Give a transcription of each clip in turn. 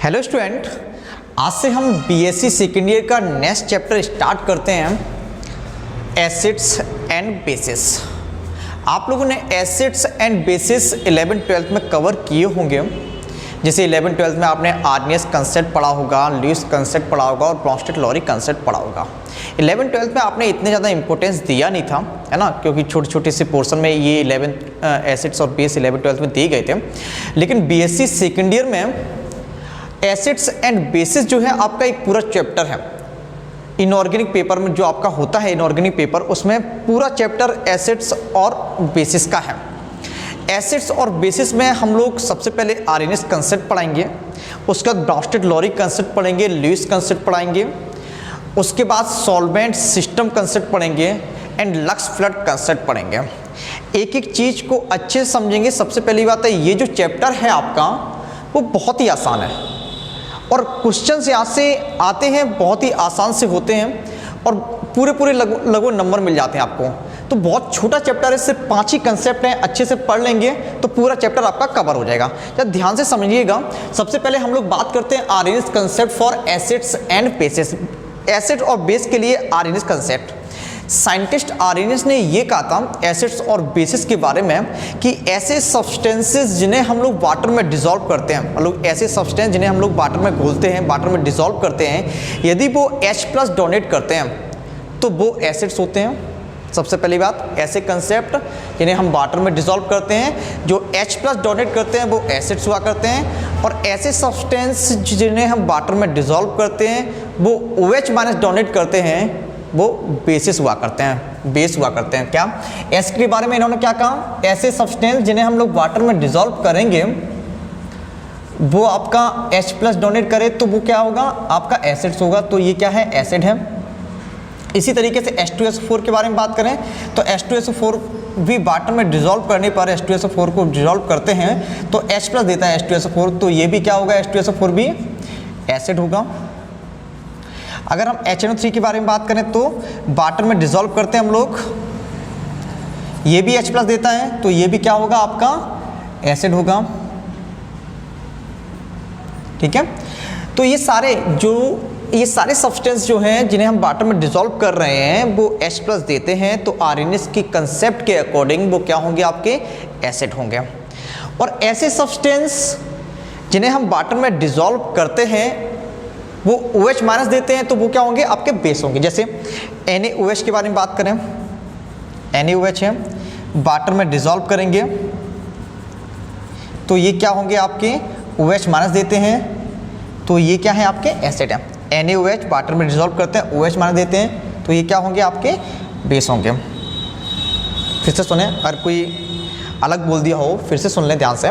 Hello student, आज से हम बीएससी सेकेंड ईयर का नेक्स्ट चैप्टर स्टार्ट करते हैं एसिड्स एंड बेसिस। आप लोगों ने एसिड्स एंड बेसिस 11th-12th में कवर किए होंगे। जैसे 11th-12th में आपने आर्नियस कंसेप्ट पढ़ा होगा, ल्यूइस कंसेप्ट पढ़ा होगा और ब्रॉन्स्टेड-लॉरी कंसेप्ट पढ़ा होगा। 11th-12th में आपने इतने ज़्यादा इंपॉर्टेंस दिया नहीं था, है ना, क्योंकि छोटे छोटे से पोर्शन में ये 11th एसिड्स और बेस 11th-12th में दिए गए थे। लेकिन बीएससी सेकेंड ईयर में एसिड्स एंड बेसिस जो है आपका एक पूरा चैप्टर है। इनऑर्गेनिक पेपर में जो आपका होता है इनऑर्गेनिक पेपर, उसमें पूरा चैप्टर एसिड्स और बेसिस का है। एसिड्स और बेसिस में हम लोग सबसे पहले आर्नियस कंसेप्ट पढ़ाएंगे, उसके बाद ब्रॉन्स्टेड-लॉरी कंसेप्ट पढ़ेंगे, ल्यूइस कंसेप्ट पढ़ाएंगे, उसके बाद सॉल्वेंट सिस्टम कंसेप्ट पढ़ेंगे एंड लक्स फ्लड कंसेप्ट पढ़ेंगे। एक एक चीज़ को अच्छे से समझेंगे। सबसे पहली बात है, ये जो चैप्टर है आपका वो बहुत ही आसान है और क्वेश्चन यहाँ से आते हैं, बहुत ही आसान से होते हैं और पूरे लगभग नंबर मिल जाते हैं आपको। तो बहुत छोटा चैप्टर है, सिर्फ 5 ही कंसेप्ट हैं। अच्छे से पढ़ लेंगे तो पूरा चैप्टर आपका कवर हो जाएगा। जब ध्यान से समझिएगा, सबसे पहले हम लोग बात करते हैं Arrhenius concept for acids and bases. Acid और बेस के लिए आर्नियस कंसेप्ट। साइंटिस्ट आर्नियस ने ये कहा था एसिड्स और बेसिस के बारे में कि ऐसे सब्सटेंसेस जिन्हें हम लोग वाटर में डिसॉल्व करते हैं, मतलब ऐसे सब्सटेंस जिन्हें हम लोग वाटर में घोलते हैं, वाटर में डिसॉल्व करते हैं, यदि वो H+ डोनेट करते हैं तो वो एसिड्स होते हैं। सबसे पहली बात, ऐसे कंसेप्ट जिन्हें हम वाटर में डिसॉल्व करते हैं, जो H+ डोनेट करते हैं वो एसिड्स हुआ करते हैं। और ऐसे सब्सटेंस जिन्हें हम वाटर में डिसॉल्व करते हैं वो OH- डोनेट करते हैं, वो बेसिस हुआ करते हैं, बेस हुआ करते हैं। क्या एस के बारे में इन्होंने क्या कहा? ऐसे सब्सटेंस जिन्हें हम लोग वाटर में डिसॉल्व करेंगे वो आपका H+ डोनेट करे तो वो क्या होगा? आपका एसिड्स होगा। तो ये क्या है? एसिड है। इसी तरीके से H2SO4 के बारे में बात करें तो H2SO4 भी वाटर में डिसॉल्व करने पर H2SO4 को डिसॉल्व करते हैं तो H+ देता है H2SO4, तो ये भी क्या होगा? H2SO4 भी एसिड होगा। अगर हम HNO3 के बारे में बात करें तो वाटर में डिसॉल्व करते हैं हम लोग, ये भी H+ देता है तो ये भी क्या होगा? आपका एसिड होगा। ठीक है, तो ये सारे सब्सटेंस जो हैं जिन्हें हम वाटर में डिसॉल्व कर रहे हैं वो H+ देते हैं, तो आर्नियस की कंसेप्ट के अकॉर्डिंग वो क्या होंगे? आपके एसिड होंगे। और ऐसे सब्सटेंस जिन्हें हम वाटर में डिसॉल्व करते हैं वो OH- देते हैं तो वो क्या होंगे? आपके बेस होंगे। जैसे NaOH के बारे में बात करें, NaOH है, वाटर में डिसॉल्व करेंगे तो ये क्या होंगे? आपके OH- देते हैं तो ये क्या है? आपके एसिड है। NaOH वाटर में डिसॉल्व करते हैं, OH- देते हैं तो ये क्या होंगे? आपके बेस होंगे। फिर से सुने, अगर कोई अलग बोल दिया हो फिर से सुन लें ध्यान से।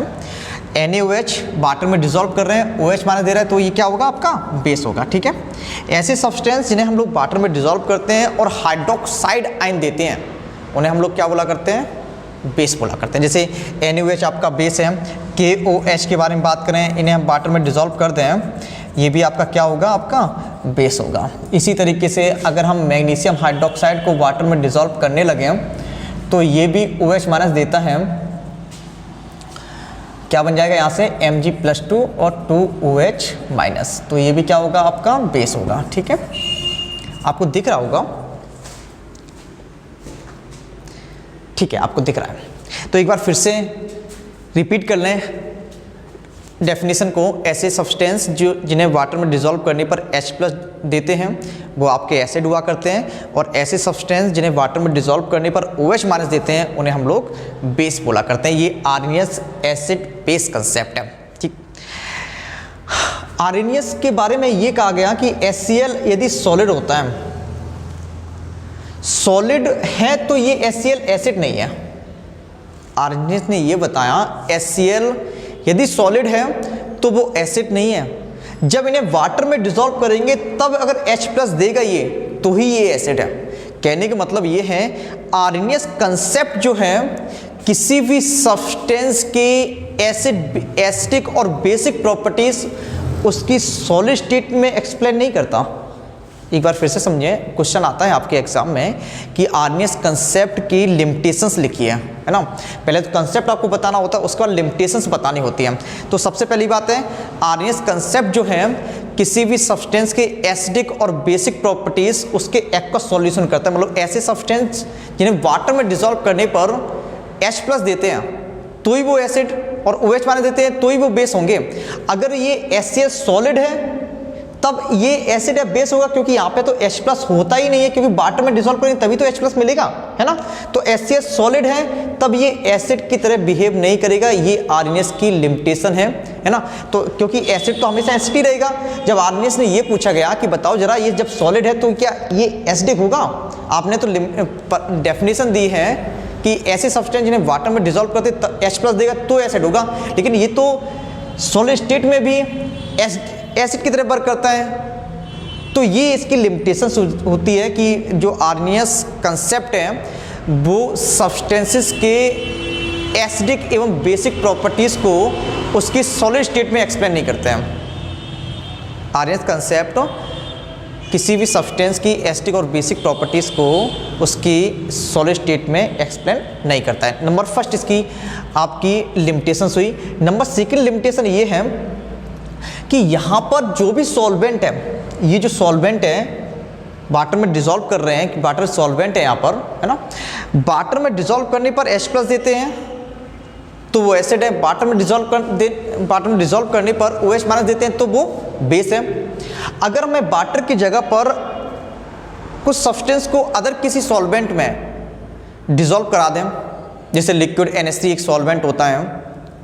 NaOH वाटर में डिसॉल्व कर रहे हैं, OH- दे रहा है तो ये क्या होगा? आपका बेस होगा। ठीक है, ऐसे सब्सटेंस जिन्हें हम लोग वाटर में डिसॉल्व करते हैं और हाइड्रोक्साइड आयन देते हैं उन्हें हम लोग क्या बोला करते हैं? बेस बोला करते हैं। जैसे NaOH आपका बेस है। KOH के बारे में बात करें, इन्हें हम वाटर में डिसॉल्व कर दें, ये भी आपका क्या होगा? आपका बेस होगा। इसी तरीके से अगर हम मैग्नीशियम हाइड्रोक्साइड को वाटर में डिसॉल्व करने लगे तो ये भी OH- देता है, क्या बन जाएगा? यहाँ से Mg+2 और 2OH-, तो ये भी क्या होगा? आपका बेस होगा। ठीक है, आपको दिख रहा होगा? ठीक है, आपको दिख रहा है तो एक बार फिर से रिपीट कर लें डेफिनेशन को। ऐसे सब्सटेंस जिन्हें वाटर में डिसॉल्व करने पर H+ देते हैं वो आपके एसिड हुआ करते हैं, और ऐसे सब्सटेंस जिन्हें वाटर में डिसॉल्व करने पर OH- देते हैं उन्हें हम लोग बेस बोला करते हैं। ये आर्नियस एसिड बेस कंसेप्ट है। ठीक, आर्नियस के बारे में ये कहा गया कि HCl यदि सॉलिड होता है, सॉलिड है तो ये HCl एसिड नहीं है। आर्नियस ने ये बताया HCl यदि सॉलिड है तो वो एसिड नहीं है। जब इन्हें वाटर में डिसॉल्व करेंगे तब अगर H+ देगा ये तो ही ये एसिड है। कहने का मतलब ये है आर्नियस कंसेप्ट जो है किसी भी सब्सटेंस के एसिडिक और बेसिक प्रॉपर्टीज उसकी सॉलिड स्टेट में एक्सप्लेन नहीं करता, एक बार फिर से समझिए, क्वेश्चन आता है आपके एग्जाम में कि आर्नियस कंसेप्ट की लिमिटेशंस लिखिए, है ना। पहले तो कंसेप्ट आपको बताना होता है, उसके बाद लिमिटेशंस बतानी होती है। तो सबसे पहली बात है, आर्नियस कंसेप्ट जो है किसी भी सब्सटेंस के एसिडिक और बेसिक प्रॉपर्टीज उसके एक्वस सॉल्यूशन करता है। मतलब ऐसे सब्सटेंस जिन्हें वाटर में डिसॉल्व करने पर H+ देते हैं तो ही वो एसिड, और OH माने देते हैं तो ही वो बेस होंगे। अगर ये HCl सॉलिड है तब ये एसिड या बेस होगा, क्योंकि यहाँ पे तो H+ होता ही नहीं है, क्योंकि वाटर में डिसॉल्व करेंगे तभी तो H+ मिलेगा, है ना। तो HCl सॉलिड है तब ये एसिड की तरह बिहेव नहीं करेगा, ये आर्नियस की लिमिटेशन है ना। तो क्योंकि एसिड तो हमेशा एसिड ही रहेगा। जब आर्नियस ने ये पूछा गया कि बताओ जरा ये जब सॉलिड है तो क्या ये एसिडिक होगा, आपने तो डेफिनेशन दी है कि ऐसे सब्सटेंस जिन्हें वाटर में डिसॉल्व करते H+ देगा तो एसिड होगा, लेकिन ये तो सॉलिड स्टेट में भी एसिड की तरह वर्क करता है। तो ये इसकी लिमिटेशन होती है कि जो आर्नियस कंसेप्ट है वो सब्सटेंसेस के एसिडिक एवं बेसिक प्रॉपर्टीज को उसकी सॉलिड स्टेट में एक्सप्लेन नहीं करते हैं। आर्नियस कंसेप्ट किसी भी सब्सटेंस की एसिडिक और बेसिक प्रॉपर्टीज को उसकी सॉलिड स्टेट में एक्सप्लेन नहीं करता है। नंबर फर्स्ट इसकी आपकी लिमिटेशंस हुई। नंबर सेकंड लिमिटेशन ये है कि यहाँ पर जो भी सॉल्वेंट है, ये जो सॉल्वेंट है वाटर में डिसॉल्व कर रहे हैं, वाटर सॉल्वेंट है यहाँ पर, है ना। वाटर में डिसॉल्व करने पर H+ देते हैं तो वो एसिड है, वाटर में डिसॉल्व करने पर OH- देते हैं तो वो बेस है। अगर मैं वाटर की जगह पर कुछ सब्सटेंस को अदर किसी सॉल्वेंट में डिसॉल्व करा दें, जैसे लिक्विड NH3 एक सॉल्वेंट होता है,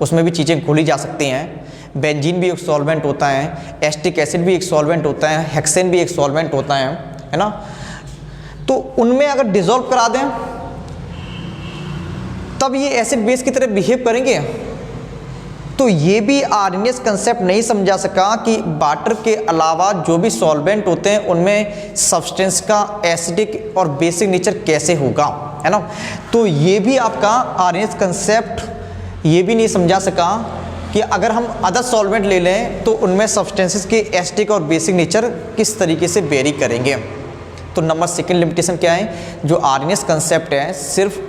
उसमें भी चीज़ें घोली जा सकती हैं, बेंजीन भी एक सॉल्वेंट होता है, एसिटिक एसिड भी एक सॉल्वेंट होता है, हेक्सेन भी एक सॉल्वेंट होता है ना। तो उनमें अगर डिसॉल्व करा दें तब ये एसिड बेस की तरह बिहेव करेंगे। तो ये भी आर्नियस कंसेप्ट नहीं समझा सका कि वाटर के अलावा जो भी सॉल्वेंट होते हैं उनमें सब्सटेंस का एसिडिक और बेसिक नेचर कैसे होगा, है ना। तो ये भी आपका आर्नियस कंसेप्ट ये भी नहीं समझा सका कि अगर हम अदर सॉल्वेंट ले लें तो उनमें सब्सटेंसेस के एसिडिक और बेसिक नेचर किस तरीके से वेरी करेंगे। तो नंबर सेकंड लिमिटेशन क्या है, जो आर्नियस कंसेप्ट है सिर्फ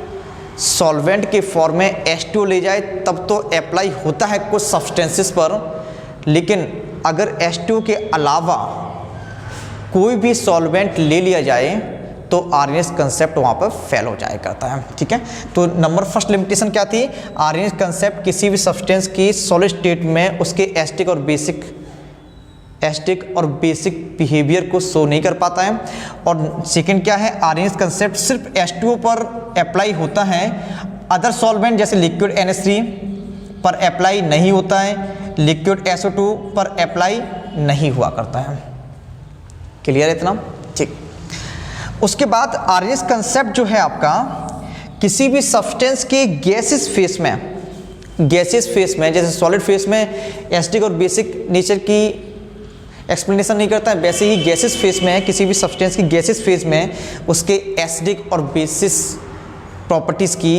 सॉल्वेंट के फॉर्म में H2 ले जाए तब तो अप्लाई होता है कुछ सब्सटेंसेस पर, लेकिन अगर H2 के अलावा कोई भी सॉल्वेंट ले लिया जाए तो आर्नियस कंसेप्ट वहाँ पर फेल हो जाया करता है। ठीक है, तो नंबर फर्स्ट लिमिटेशन क्या थी, आर्नियस कंसेप्ट किसी भी सब्सटेंस की सॉलिड स्टेट में उसके एसिडिक और बेसिक बिहेवियर को शो नहीं कर पाता है। और सेकंड क्या है, आर्नियस कंसेप्ट सिर्फ H2O पर अप्लाई होता है, अदर सॉल्वेंट जैसे लिक्विड NH3 पर अप्लाई नहीं होता है, लिक्विड SO2 पर अप्लाई नहीं हुआ करता है। क्लियर है इतना, ठीक। उसके बाद आर्नियस कंसेप्ट जो है आपका किसी भी सब्सटेंस के गैसियस फेस में जैसे सॉलिड फेस में एसिडिक और बेसिक नेचर की एक्सप्लेनेशन नहीं करता है, वैसे ही गैसियस फेस में है, किसी भी सब्सटेंस की गैसियस फेस में उसके एसिडिक और बेसिस प्रॉपर्टीज़ की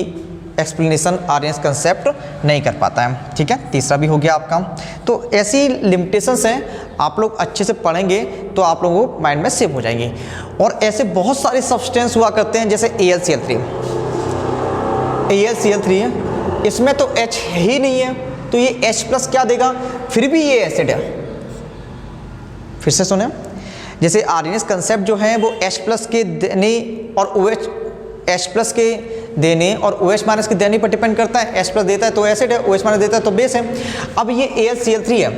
एक्सप्लेनेशन आर्नियस कंसेप्ट नहीं कर पाता है। ठीक है, तीसरा भी हो गया आपका। तो ऐसी लिमिटेशंस हैं, आप लोग अच्छे से पढ़ेंगे तो आप लोगों को माइंड में सेव हो जाएंगी। और ऐसे बहुत सारे सब्सटेंस हुआ करते हैं जैसे AlCl3 इसमें तो H ही नहीं है तो ये H+ क्या देगा, फिर भी ये एसिड है। फिर से सुने, जैसे आर्नियस कंसेप्ट जो है वो H+ के देने और OH H+ के देने और OH- के देने पर डिपेंड करता है। H+ देता है तो एसिड है, OH- देता है तो बेस है। अब ये AlCl3 है,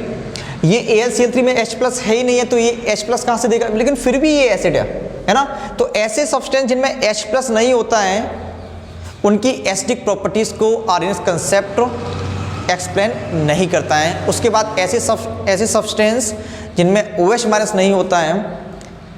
ये AlCl3 में H+ है ही नहीं है तो ये H+ कहाँ से देगा, लेकिन फिर भी ये एसिड है ना। तो ऐसे सब्सटेंस जिनमें H+ नहीं होता है उनकी एसिडिक प्रॉपर्टीज़ को आर्नियस कंसेप्ट एक्सप्लेन नहीं करता है। उसके बाद ऐसे सब्सटेंस जिनमें OH- नहीं होता है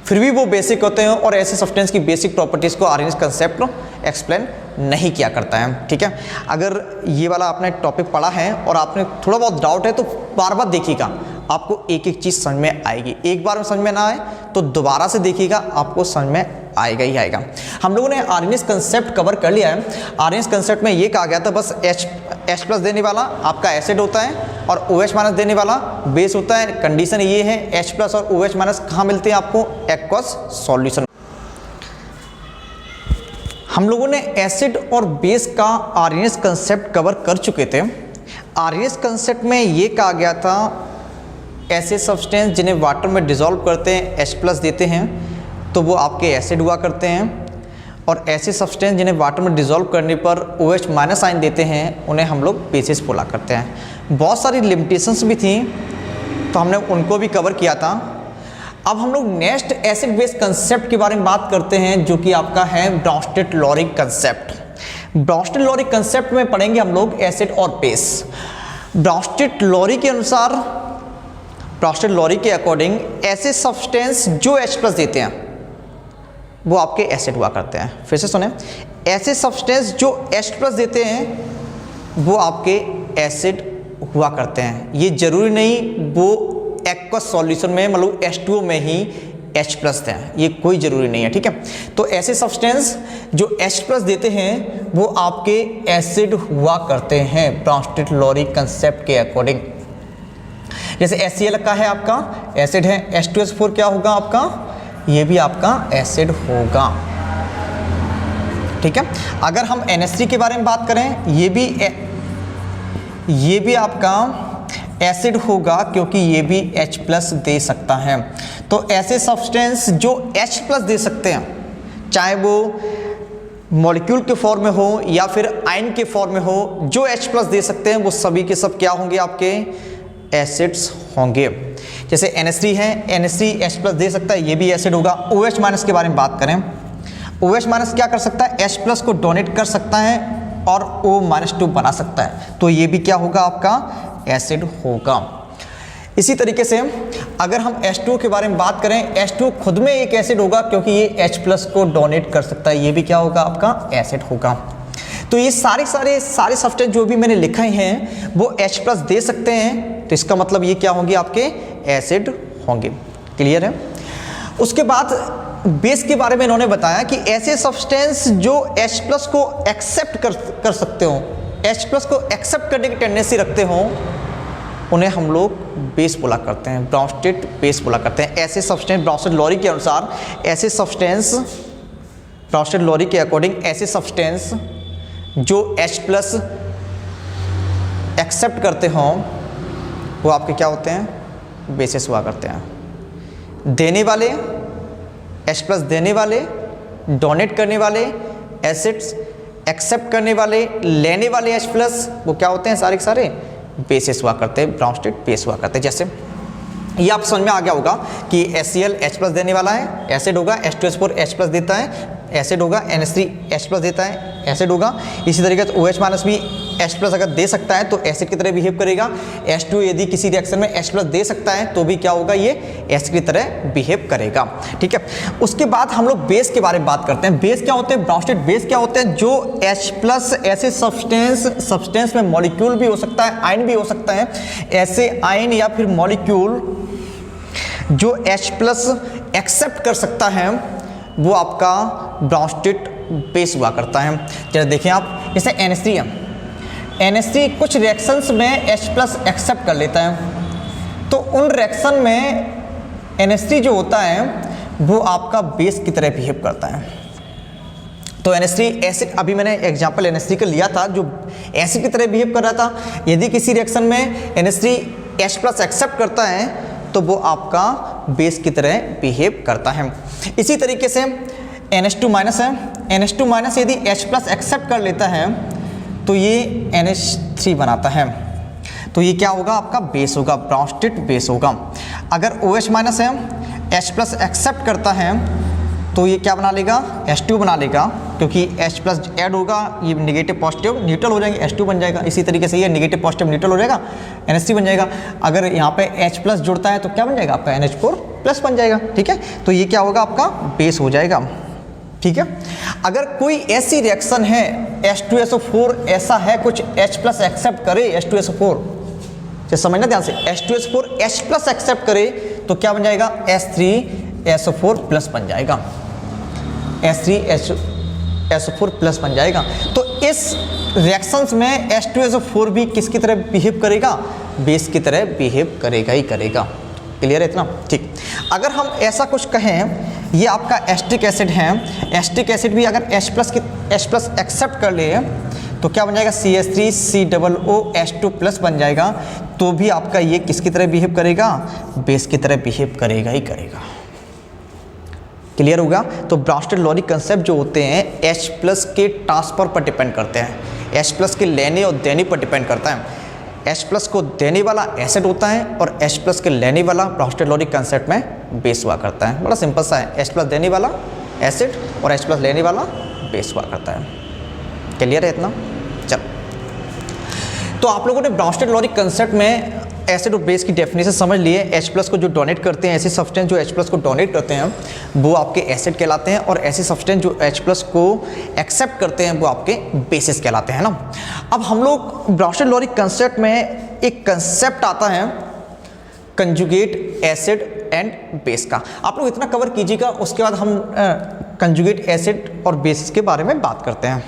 फिर भी वो बेसिक होते हैं और ऐसे सब्सटेंस की बेसिक प्रॉपर्टीज़ को आर्नियस कंसेप्ट एक्सप्लेन नहीं किया करता है। ठीक है, अगर ये वाला आपने टॉपिक पढ़ा है और आपने थोड़ा बहुत डाउट है तो बार बार देखिएगा, आपको एक एक चीज़ समझ में आएगी। एक बार में समझ में ना आए तो दोबारा से देखिएगा, आपको समझ में आएगा ही आएगा। हम लोगों ने आरएनएस कंसेप्ट कवर कर लिया है। आरएनएस कंसेप्ट में ये कहा गया था बस H प्लस देने वाला आपका एसिड होता है और OH माइनस देने वाला बेस होता है। कंडीशन ये है H प्लस और OH माइनस कहाँ मिलते हैं आपको? Aqueous solution. हम लोगों ने एसिड और बेस का आरएनएस कंसेप्ट कवर कर चुके थे। आरएनएस कंसेप्ट में ये कहा गया था ऐसे सब्सटेंस जिन्हें वाटर में डिसॉल्व करते हैं H प्लस देते हैं तो वो आपके एसिड हुआ करते हैं, और ऐसे सब्सटेंस जिन्हें वाटर में डिसॉल्व करने पर OH माइनस आयन देते हैं उन्हें हम लोग बेसिस बोला करते हैं। बहुत सारी लिमिटेशंस भी थी तो हमने उनको भी कवर किया था। अब हम लोग नेक्स्ट एसिड बेस कंसेप्ट के बारे में बात करते हैं जो कि आपका है ब्राउनस्टेड-लॉरी कंसेप्ट। ब्राउनस्टेड-लॉरी कंसेप्ट में पढ़ेंगे हम लोग एसिड और बेस। ब्राउनस्टेड-लॉरी के अनुसार, ब्राउनस्टेड-लॉरी के अकॉर्डिंग ऐसे सब्सटेंस जो H प्लस देते हैं वो आपके एसिड हुआ करते हैं। फिर से सुने, ऐसे सब्सटेंस जो H प्लस देते हैं वो आपके एसिड हुआ करते हैं। ये जरूरी नहीं वो एक्वस सॉल्यूशन में मतलब H2O में ही H प्लस दें, ये कोई ज़रूरी नहीं है, ठीक है। तो ऐसे सब्सटेंस जो H प्लस देते हैं वो आपके एसिड हुआ करते हैं ब्राउनस्टेड-लॉरी कंसेप्ट के अकॉर्डिंग। जैसे HCl का है आपका एसिड है, H2SO4 क्या होगा आपका? ये भी आपका एसिड होगा, ठीक है। अगर हम NH3 के बारे में बात करें ये भी आपका एसिड होगा क्योंकि ये भी H प्लस दे सकता है। तो ऐसे सब्सटेंस जो H प्लस दे सकते हैं, चाहे वो मॉलिक्यूल के फॉर्म में हो या फिर आयन के फॉर्म में हो, जो H प्लस दे सकते हैं वो सभी के सब क्या होंगे? आपके एसिड्स होंगे। जैसे NH3 है, NH3 H प्लस दे सकता है, ये भी एसिड होगा। OH माइनस के बारे में बात करें, OH माइनस क्या कर सकता है? H प्लस को डोनेट कर सकता है और O-2 बना सकता है, तो ये भी क्या होगा? आपका एसिड होगा। इसी तरीके से अगर हम H2O के बारे में बात करें, H2O खुद में एक एसिड होगा क्योंकि ये H प्लस को डोनेट कर सकता है, ये भी क्या होगा? आपका एसिड होगा। तो ये सारे सब्सटेंस जो भी मैंने लिखे हैं वो H प्लस दे सकते हैं, तो इसका मतलब ये क्या होंगे? आपके एसिड होंगे। क्लियर है? उसके बाद बेस के बारे में इन्होंने बताया कि ऐसे सब्सटेंस जो H प्लस को एक्सेप्ट कर सकते हो, H प्लस को एक्सेप्ट करने की टेंडेंसी रखते हो, उन्हें हम लोग बेस बोला करते हैं, ब्राउनस्टेड बेस बोला करते हैं। ऐसे सब्सटेंस ब्राउनस्टेड-लॉरी के अनुसार ऐसे सब्सटेंस, ब्राउनस्टेड-लॉरी के अकॉर्डिंग ऐसे सब्सटेंस जो H प्लस एक्सेप्ट करते हों वो आपके क्या होते हैं? बेसिस हुआ करते हैं। देने वाले H प्लस देने वाले, डोनेट करने वाले एसिड्स, एक्सेप्ट करने वाले, लेने वाले H प्लस, वो क्या होते हैं? सारे के सारे बेसिस हुआ करते हैं, ब्राउनस्टेड बेस हुआ करते हैं। जैसे ये आप समझ में आ गया होगा कि HCl H प्लस देने वाला है, एसिड होगा। H2SO4 H प्लस देता है, एसिड होगा। NH3 H प्लस देता है, एसिड होगा। इसी तरीके से OH माइनस भी H प्लस अगर दे सकता है तो एसिड की तरह बिहेव करेगा। H2 यदि किसी रिएक्शन में H प्लस दे सकता है तो भी क्या होगा? ये एसिड की तरह बिहेव करेगा, ठीक है। उसके बाद हम लोग बेस के बारे में बात करते हैं। बेस क्या होते हैं? ब्राउनस्टेड बेस क्या होते हैं? जो H प्लस ऐसे सब्सटेंस में मॉलिक्यूल भी हो सकता है, आयन भी हो सकता है, ऐसे आयन या फिर मॉलिक्यूल जो H प्लस एक्सेप्ट कर सकता है वो आपका ब्राउनस्टेड बेस हुआ करता है। जैसे देखें आप, जैसे NH3 है, NH3 कुछ रिएक्शंस में H प्लस एक्सेप्ट कर लेता है, तो उन रिएक्शन में NH3 जो होता है वो आपका बेस की तरह बिहेव करता है। तो NH3 एसिड, अभी मैंने एग्जांपल NH3 का लिया था जो एसिड की तरह बिहेव कर रहा था। यदि किसी रिएक्शन में NH3 H प्लस एक्सेप्ट करता है तो वो आपका बेस की तरह बिहेव करता है। इसी तरीके से NH2 माइनस है, NH2 माइनस यदि H प्लस एक्सेप्ट कर लेता है तो ये NH3 बनाता है, तो ये क्या होगा? आपका बेस होगा, ब्राउनस्टेड बेस होगा। अगर OH माइनस है, H प्लस एक्सेप्ट करता है तो ये क्या बना लेगा? H2 बना लेगा, क्योंकि H प्लस ऐड होगा, ये नेगेटिव पॉजिटिव न्यूट्रल हो जाएंगे, H2 बन जाएगा। इसी तरीके से ये नेगेटिव पॉजिटिव न्यूट्रल हो जाएगा, NH3 बन जाएगा। अगर यहाँ पे H प्लस जुड़ता है तो क्या बन जाएगा? आपका NH4 प्लस बन जाएगा, ठीक है। तो ये क्या होगा? आपका बेस हो जाएगा, ठीक है। अगर कोई ऐसी रिएक्शन है H2SO4 ऐसा है कुछ H प्लस एक्सेप्ट करे H2SO4 तो समझना ध्यान से, H2SO4 H प्लस एक्सेप्ट करे तो क्या बन जाएगा, H3SO4 प्लस बन जाएगा, H3SO4 प्लस बन जाएगा। तो इस रिएक्शंस में H2SO4 भी किसकी तरह बिहेव करेगा, बेस की तरह बिहेव करेगा ही करेगा। क्लियर है इतना, ठीक। अगर हम ऐसा कुछ कहें, ये आपका एस्टिक एसिड है, एस्टिक एसिड भी अगर H प्लस एक्सेप्ट कर ले तो क्या बन जाएगा, CH3COOH2 प्लस बन जाएगा। तो भी आपका ये किसकी तरह बिहेव करेगा, बेस की तरह बिहेव करेगा ही करेगा। क्लियर होगा। तो ब्राउनस्टेड-लॉरी कंसेप्ट जो होते हैं H प्लस के ट्रांसफर पर डिपेंड करते हैं, H प्लस के लेने और देने पर डिपेंड करता है। H प्लस को देने वाला एसिड होता है और H प्लस के लेने वाला ब्राउनस्टेड-लॉरी कंसेप्ट में बेस हुआ करता है। बड़ा सिंपल सा है, H प्लस देने वाला एसिड और H प्लस लेने वाला बेस हुआ करता है। क्लियर है इतना, चलो। तो आप लोगों ने ब्राउनस्टेड-लॉरी कंसेप्ट में एसिड और बेस की डेफिनेशन समझ लिए। H प्लस को जो डोनेट करते हैं, ऐसे सब्सटेंस जो H प्लस को डोनेट करते हैं वो आपके एसिड कहलाते हैं, और ऐसे सब्सटेंस जो H प्लस को एक्सेप्ट करते हैं वो आपके बेसिस कहलाते हैं ना। अब हम लोग ब्राउनस्टेड-लॉरी कंसेप्ट में एक कंसेप्ट आता है कंजुगेट एसिड एंड बेस का। आप लोग इतना कवर कीजिएगा, उसके बाद हम कंजुगेट एसिड और बेस के बारे में बात करते हैं।